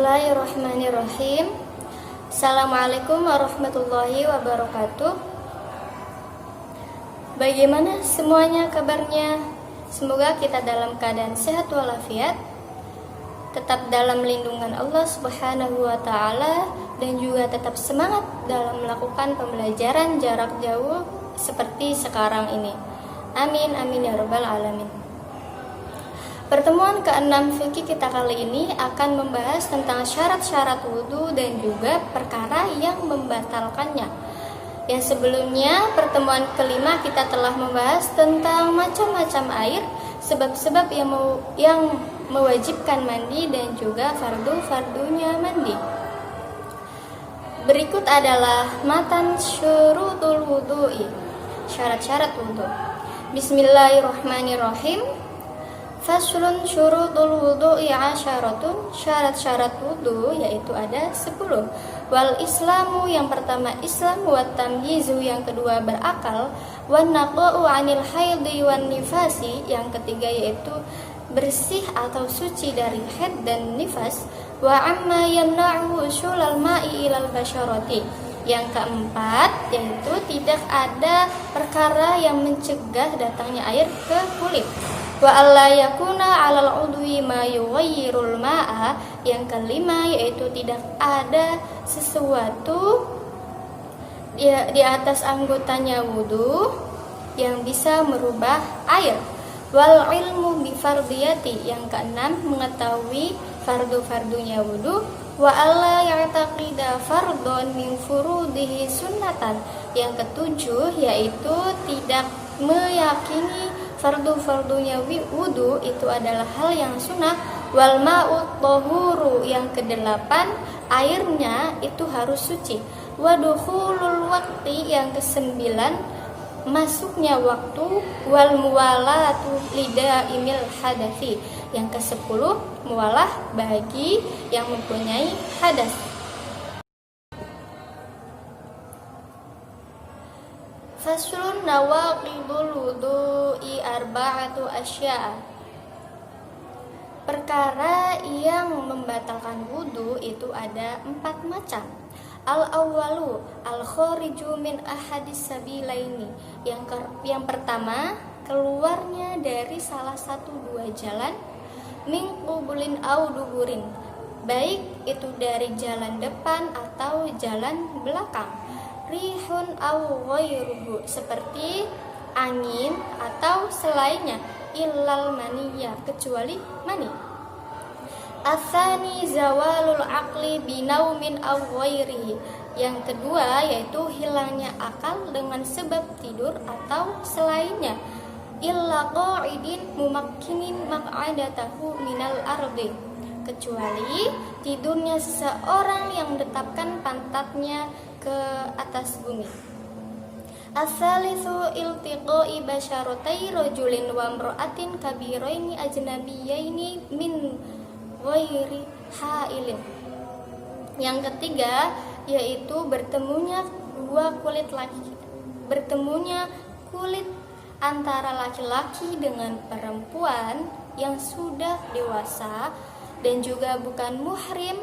Bismillahirrahmanirrahim. Assalamualaikum warahmatullahi wabarakatuh. Bagaimana semuanya kabarnya? Semoga kita dalam keadaan sehat walafiat, tetap dalam lindungan Allah Subhanahu wa taala, dan juga tetap semangat dalam melakukan pembelajaran jarak jauh seperti sekarang ini. Amin amin ya rabbal alamin. Pertemuan ke-6 fikih kita kali ini akan membahas tentang syarat-syarat wudhu dan juga perkara yang membatalkannya. Yang sebelumnya, pertemuan kelima kita telah membahas tentang macam-macam air, sebab-sebab yang mewajibkan mandi dan juga fardu-fardunya mandi. Berikut adalah matan syurutul wudhu'i, syarat-syarat wudhu. Bismillahirrahmanirrahim. Faslun syurutul wudhu'i asyaratun, syarat-syarat wudhu yaitu ada 10. Wal islamu, yang pertama Islam, wa tamyizu, yang kedua berakal, wan naqa'u 'anil haidhi wan nifasi, yang ketiga yaitu bersih atau suci dari haid dan nifas, wa amma yamna'u usulal ma'i ilal basyarati, yang keempat yaitu tidak ada perkara yang mencegah datangnya air ke kulit. Wa alla yakuna 'alal 'udwi ma yughayyirul ma'a, yang kelima yaitu tidak ada sesuatu di atas anggotanya wudu yang bisa merubah air. Wal ilmu bi fardiyati, yang keenam mengetahui fardu-fardunya wudu. Wa alla ya'taqida fardhon min furudihi sunnatan, yang ketujuh yaitu tidak meyakini fardu-fardunya wudu itu adalah hal yang sunnah. Wal ma'ut tahuru, yang kedelapan airnya itu harus suci. Wa dukhulul waqti, yang kesembilan masuknya waktu. Wal muwalatu lidaimil hadathi, yang ke-10 muwalah bagi yang mempunyai hadas. Faslun nawaqidul wudhu'i arba'atu asya'a, perkara yang membatalkan wudhu itu ada 4 macam. Al-awwalu al-khariju min ahadis sabilaini, yang pertama keluarnya dari salah satu dua jalan, min qubulin au duburin, baik itu dari jalan depan atau jalan belakang. Rihun au ghairuhu, seperti angin atau selainnya. Illal maniyya, kecuali mani. Atsani zawalul aqli binaumin aw ghairihi, yang kedua yaitu hilangnya akal dengan sebab tidur atau selainnya. Illa qa'idin mumakkinin maq'adatahu minal ardi, kecuali tidurnya seseorang yang menetapkan pantatnya ke atas bumi. As-salisu iltiqa'i basyaratai rajulin wa imra'atin kabiraini ajnabiyaini min ghairi ha'ilin, yang ketiga yaitu bertemunya kulit antara laki-laki dengan perempuan yang sudah dewasa dan juga bukan muhrim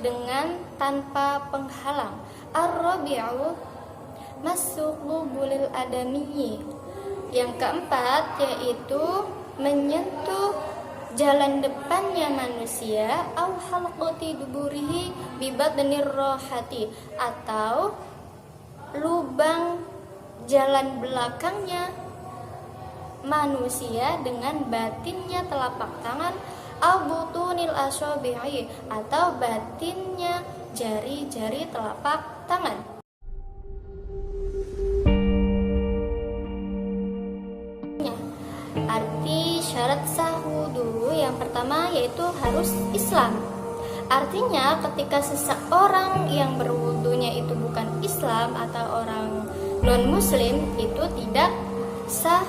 dengan tanpa penghalang. Ar-rabi'u masukhu bulil adamiyyi, yang keempat yaitu menyentuh jalan depannya manusia, au halqati duburihi bi badnir rohati, atau lubang jalan belakangnya manusia dengan batinnya telapak tangan, au butunil asabi'i, atau batinnya jari-jari telapak tangan. Arti syarat sah wudu yang pertama yaitu harus Islam. Artinya ketika seseorang yang berwudunya itu bukan Islam atau orang non-muslim, itu tidak sah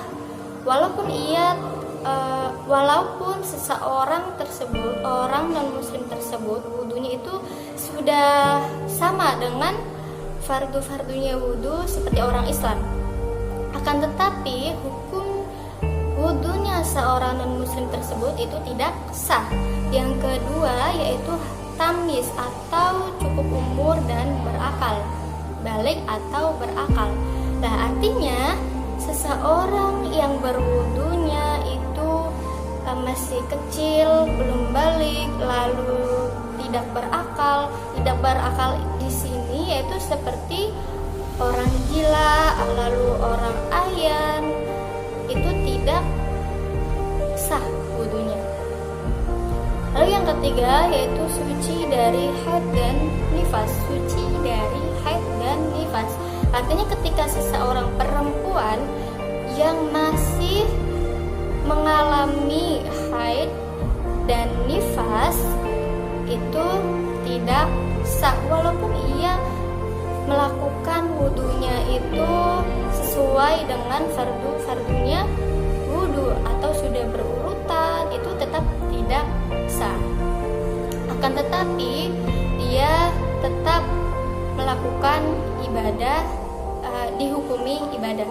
walaupun seseorang tersebut, orang non-muslim tersebut, wudunya itu sudah sama dengan fardu-fardunya wudu seperti orang Islam. Akan tetapi hukum wudunya seorang non-muslim tersebut itu tidak sah. Yang kedua yaitu tamyiz atau cukup umur dan berakal, balik atau berakal. Nah, artinya seseorang yang berwudunya itu masih kecil, belum balik, lalu tidak berakal. Tidak berakal di sini yaitu seperti orang gila, lalu orang ayan, itu tidak sah wudunya. Lalu yang ketiga yaitu suci dari haid dan nifas. Suci dari haid dan nifas. Artinya ketika seseorang perempuan yang masih mengalami haid dan nifas itu tidak sah, walaupun ia melakukan wudunya itu sesuai dengan fardunya wudu atau sudah berurutan, itu tetap tidak sah. Akan tetapi dia tetap melakukan ibadah, dihukumi ibadah,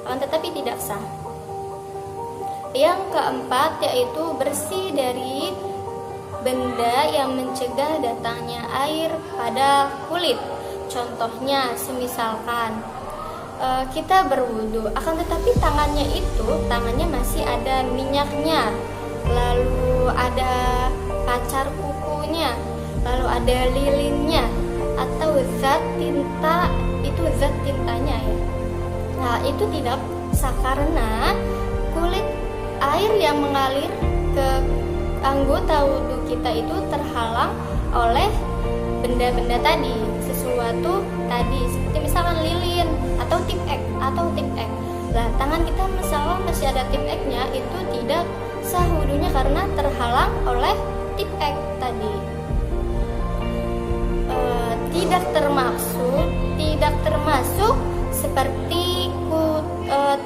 akan tetapi tidak sah. Yang keempat yaitu bersih dari benda yang mencegah datangnya air pada kulit. Contohnya semisalkan kita berwudu, akan tetapi tangannya masih ada minyaknya, lalu ada pacar kukunya, lalu ada lilinnya atau zat tinta, itu zat tintanya ya. Nah, itu tidak sah karena kulit air yang mengalir ke anggota wudu kita itu terhalang oleh benda-benda tadi, sesuatu tadi, seperti misalkan lilin atau tip ek. Nah, tangan kita misalnya masih ada tip eknya, itu tidak sah wudunya karena terhalang oleh tip ek tadi. Tidak termasuk seperti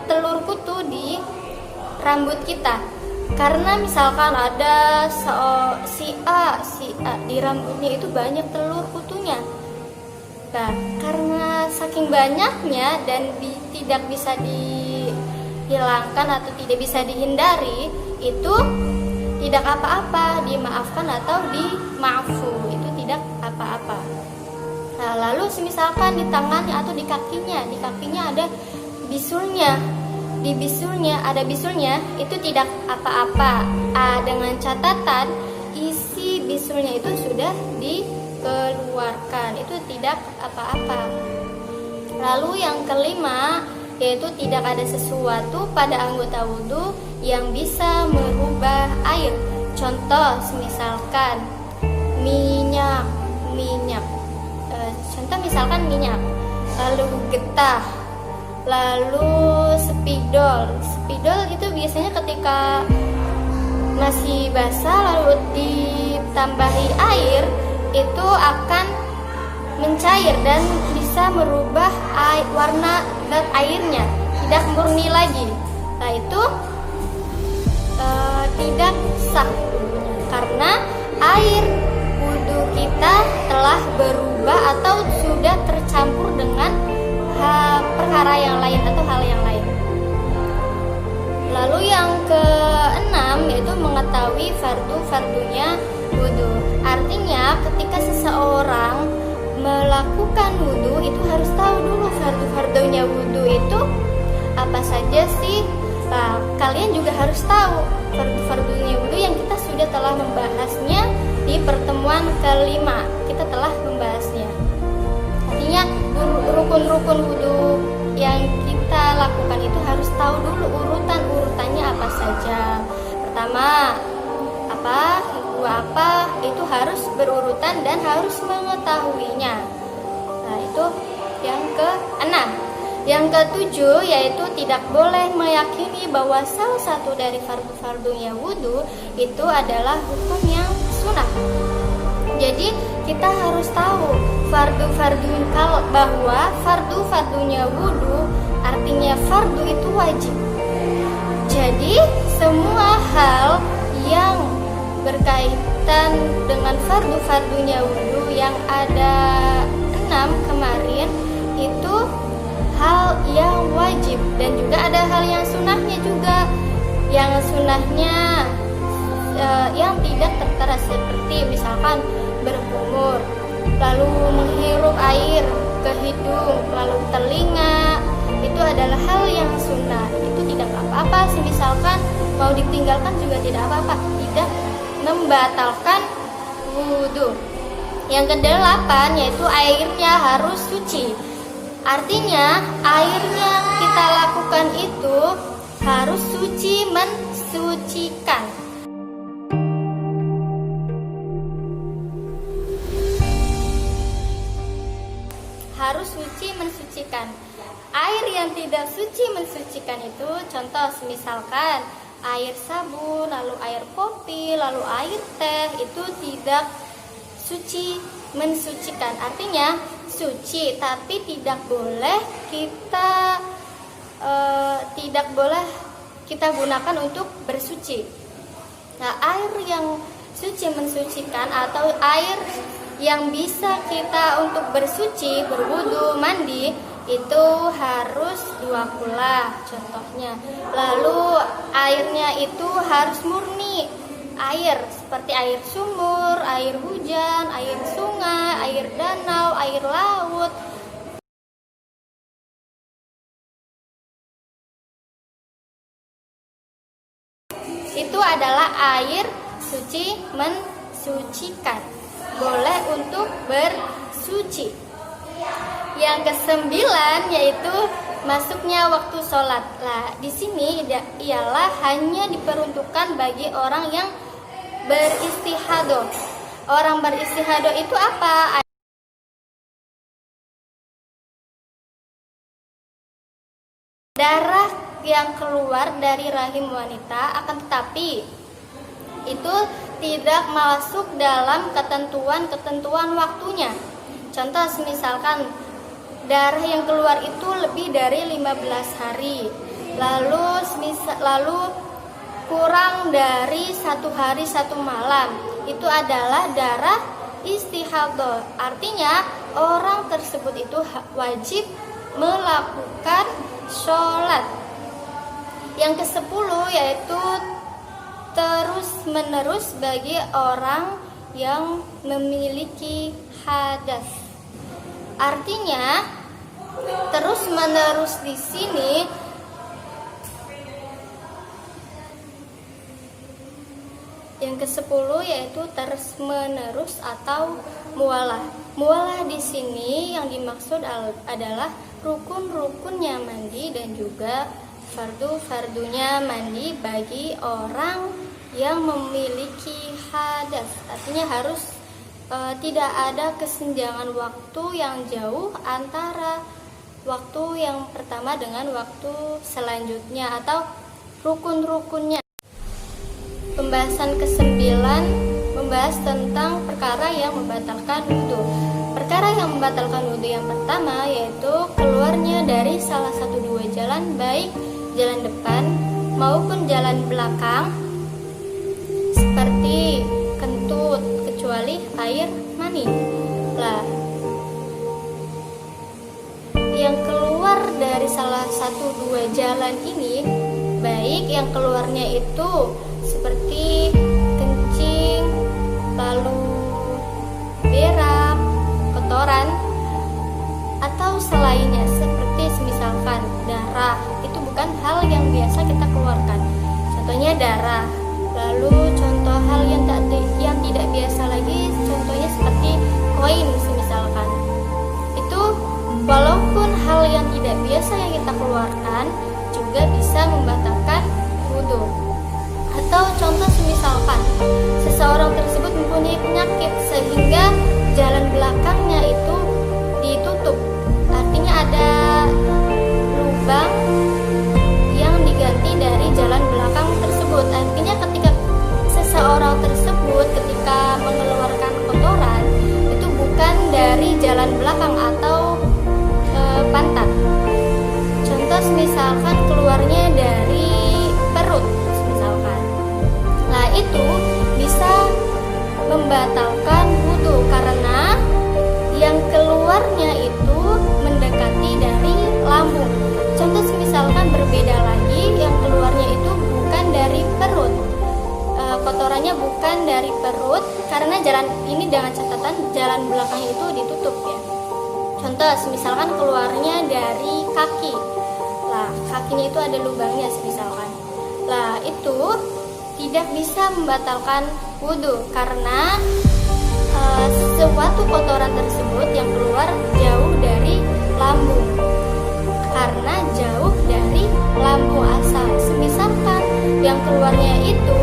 telur kutu di rambut kita. Karena misalkan ada si A di rambutnya itu banyak telur kutunya. Nah, karena saking banyaknya dan tidak bisa dihilangkan atau tidak bisa dihindari, itu tidak apa-apa, dimaafkan atau dimaafu, itu tidak apa-apa. Nah, lalu misalkan di tangannya atau di kakinya ada bisulnya. Di bisulnya ada bisulnya, itu tidak apa-apa. Dengan catatan isi bisulnya itu sudah dikeluarkan, itu tidak apa-apa. Lalu yang kelima yaitu tidak ada sesuatu pada anggota wudu yang bisa merubah air. Contoh misalkan minyak. Contoh misalkan minyak, lalu getah, lalu spidol itu biasanya ketika masih basah lalu ditambahi air itu akan mencair dan bisa merubah warna dan airnya, tidak murni lagi. Nah, itu tidak sah karena air wudu kita telah berubah atau sudah tercampur dengan perkara yang lain atau hal yang lain. Lalu yang keenam yaitu mengetahui fardunya wudu. Artinya ketika seseorang melakukan wudu itu harus tahu dulu fardunya wudu itu apa saja sih. Nah, kalian juga harus tahu fardunya wudu yang kita sudah telah membahasnya di pertemuan kelima. Kita telah membahasnya. Artinya rukun-rukun wudu yang kita lakukan itu harus tahu dulu urutannya apa saja. Pertama kedua itu harus berurutan dan harus mengetahuinya. Nah, itu yang keenam. Yang ketujuh yaitu tidak boleh meyakini bahwa salah satu dari fardu-fardunya wudu itu adalah hukum yang sunnah. Jadi kita harus tahu bahwa fardu-fardunya wudu artinya fardu itu wajib. Jadi semua hal yang berkaitan dengan fardu-fardunya wudu yang ada 6 kemarin itu hal yang wajib, dan juga ada hal yang sunnahnya juga. Yang sunnahnya yang tidak tertera seperti misalkan berkumur, lalu menghirup air ke hidung, lalu telinga, itu adalah hal yang sunnah. Itu tidak apa-apa, misalkan mau ditinggalkan juga tidak apa-apa, tidak membatalkan wudhu. Yang kedelapan yaitu airnya harus suci. Artinya airnya kita lakukan itu harus suci, mensucikan. Harus suci, mensucikan. Air yang tidak suci mensucikan itu contoh misalkan air sabun, lalu air kopi, lalu air teh, itu tidak suci mensucikan. Artinya suci tapi tidak boleh kita gunakan untuk bersuci. Nah, air yang suci mensucikan atau air yang bisa kita untuk bersuci, berwudu, mandi, itu harus 2 kula contohnya. Lalu airnya itu harus murni air, seperti air sumur, air hujan, air sungai, air danau, air laut. Itu adalah air suci mensucikan, boleh untuk bersuci. Yang ke-9 yaitu masuknya waktu sholat. Nah, di sini ialah hanya diperuntukkan bagi orang yang beristihadah. Orang beristihadah itu apa? Darah yang keluar dari rahim wanita, akan tetapi itu tidak masuk dalam ketentuan waktunya. Contoh misalkan darah yang keluar itu lebih dari 15 hari, lalu kurang dari 1 hari 1 malam, itu adalah darah istihadah. Artinya orang tersebut itu wajib melakukan sholat. Yang ke-10 yaitu terus menerus bagi orang yang memiliki hadas. Artinya terus menerus di sini yang ke-10 yaitu terus menerus atau mualah. Mualah di sini yang dimaksud adalah rukun-rukunnya mandi dan juga fardu-fardunya mandi bagi orang yang memiliki hadas. Artinya harus tidak ada kesenjangan waktu yang jauh antara waktu yang pertama dengan waktu selanjutnya atau rukun-rukunnya. Pembahasan ke-9 membahas tentang perkara yang membatalkan wudhu. Perkara yang membatalkan wudhu yang pertama yaitu keluarnya dari salah satu 2 jalan, baik jalan depan maupun jalan belakang, seperti kentut, kecuali air mani. Lah, yang keluar dari salah satu 2 jalan ini, baik yang keluarnya itu seperti kencing, lalu berak, kotoran, atau selainnya seperti misalkan darah, itu bukan hal yang biasa kita keluarkan. Contohnya darah. Lalu contoh hal yang tidak biasa lagi, contohnya seperti koin misalkan. Itu walaupun hal yang tidak biasa yang kita keluarkan juga bisa membatalkan wudhu. Atau contoh misalkan seseorang tersebut mempunyai penyakit sehingga jalan belakangnya itu ditutup, artinya ada lubang yang diganti dari jalan belakang tersebut. Artinya ketika seseorang tersebut ketika mengeluarkan kotoran itu bukan dari jalan belakang atau pantat. Contoh misalkan keluarnya dari perut misalkan. Nah, itu bisa membatalkan wudhu karena kaki. Lah, kakinya itu ada lubangnya misalkan. Lah, itu tidak bisa membatalkan wudhu karena suatu kotoran tersebut yang keluar jauh dari lambung. Karena jauh dari lambung asal. Misalkan yang keluarnya itu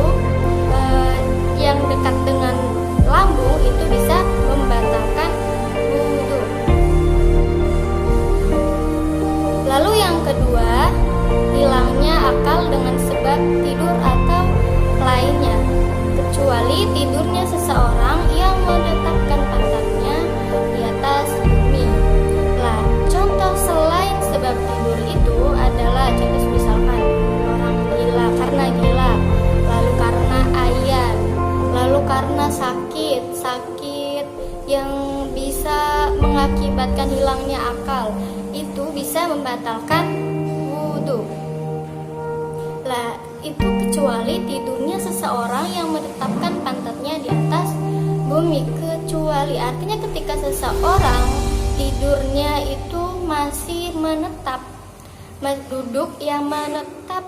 yang dekat dengan lambung, itu bisa membatalkan wudhu. Lalu yang kedua, hilangnya akal dengan sebab tidur atau lainnya, kecuali tidurnya seseorang yang meletakkan pantatnya di atas bumi. Lah, contoh selain sebab tidur itu adalah contoh misalkan orang gila karena gila, lalu karena ayan, lalu karena sakit yang bisa mengakibatkan hilangnya akal, itu bisa membatalkan wudhu. Lah, itu kecuali tidurnya seseorang yang menetapkan pantatnya di atas bumi. Kecuali artinya ketika seseorang tidurnya itu masih menetap, duduk yang menetap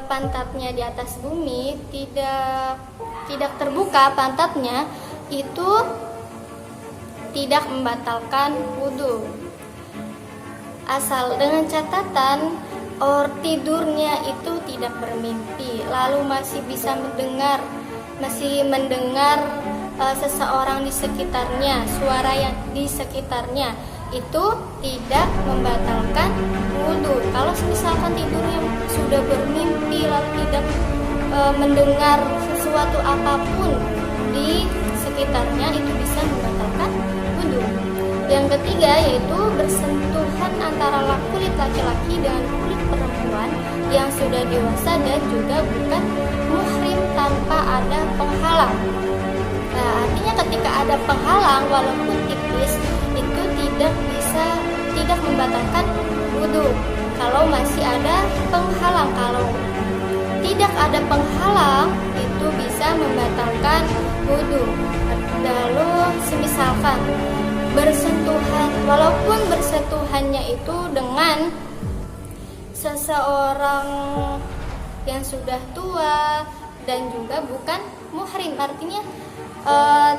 pantatnya di atas bumi, tidak terbuka pantatnya, itu tidak membatalkan wudhu. Asal dengan catatan tidurnya itu tidak bermimpi, lalu masih bisa mendengar seseorang di sekitarnya, suara yang di sekitarnya, itu tidak membatalkan wudhu. Kalau misalkan tidurnya sudah bermimpi lalu tidak mendengar sesuatu apapun di sekitarnya, itu bisa membatalkan wudhu. Yang ketiga yaitu bersentuhan antara kulit laki-laki dengan kulit perempuan yang sudah dewasa dan juga bukan muhrim tanpa ada penghalang. Nah, artinya ketika ada penghalang walaupun tipis, itu tidak membatalkan wudhu. Kalau masih ada penghalang, kalau tidak ada penghalang, itu bisa membatalkan wudhu. Lalu misalkan bersentuhan, walaupun bersentuhannya itu dengan seseorang yang sudah tua dan juga bukan muhrim, artinya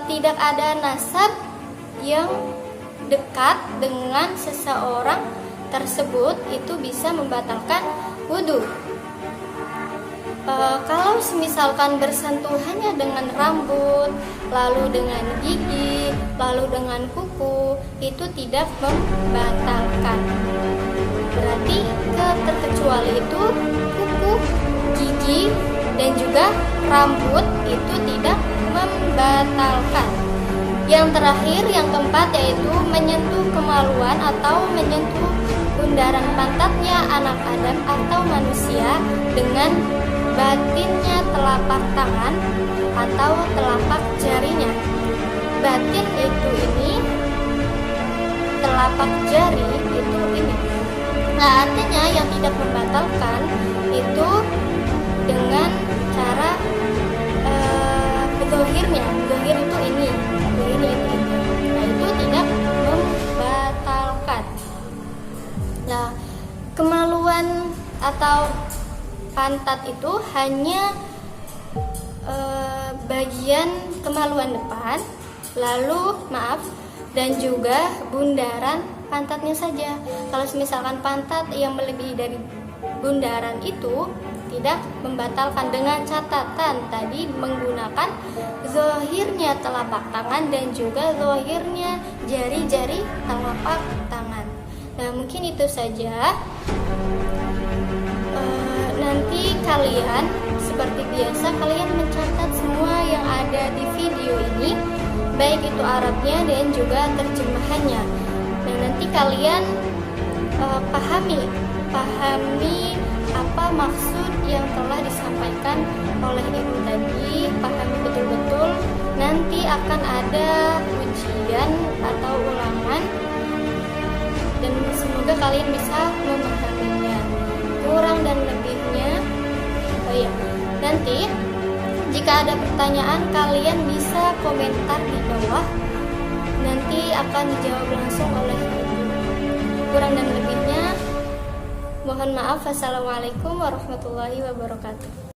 tidak ada nasab yang dekat dengan seseorang tersebut, itu bisa membatalkan wudhu. Kalau misalkan bersentuhannya dengan rambut, lalu dengan gigi, lalu dengan kuku, itu tidak membatalkan. Berarti terkecuali itu kuku, gigi, dan juga rambut itu tidak membatalkan. Yang terakhir, yang keempat, yaitu menyentuh kemaluan atau menyentuh bundaran pantatnya anak Adam atau manusia dengan batinnya telapak tangan atau telapak jarinya. Batin itu ini, telapak jari itu ini. Nah, artinya yang tidak membatalkan itu dengan cara zohirnya. Zohir itu ini, zohirnya itu. Nah, itu tidak membatalkan. Nah, kemaluan atau pantat itu hanya bagian kemaluan depan, dan juga bundaran pantatnya saja. Kalau misalkan pantat yang melebihi dari bundaran itu tidak membatalkan, dengan catatan tadi menggunakan zohirnya telapak tangan dan juga zohirnya jari-jari telapak tangan. Nah, mungkin itu saja. Nanti kalian seperti biasa kalian mencatat semua yang ada di video ini, baik itu Arabnya dan juga terjemahannya. Dan nanti kalian pahami apa maksud yang telah disampaikan oleh ibu tadi, pahami betul-betul. Nanti akan ada ujian atau ulangan dan semoga kalian bisa memahaminya. Kurang dan lebihnya, nanti jika ada pertanyaan kalian bisa komentar di bawah, nanti akan dijawab langsung oleh ibu. Kurang dan lebihnya Mohon maaf. Wassalamualaikum warahmatullahi wabarakatuh.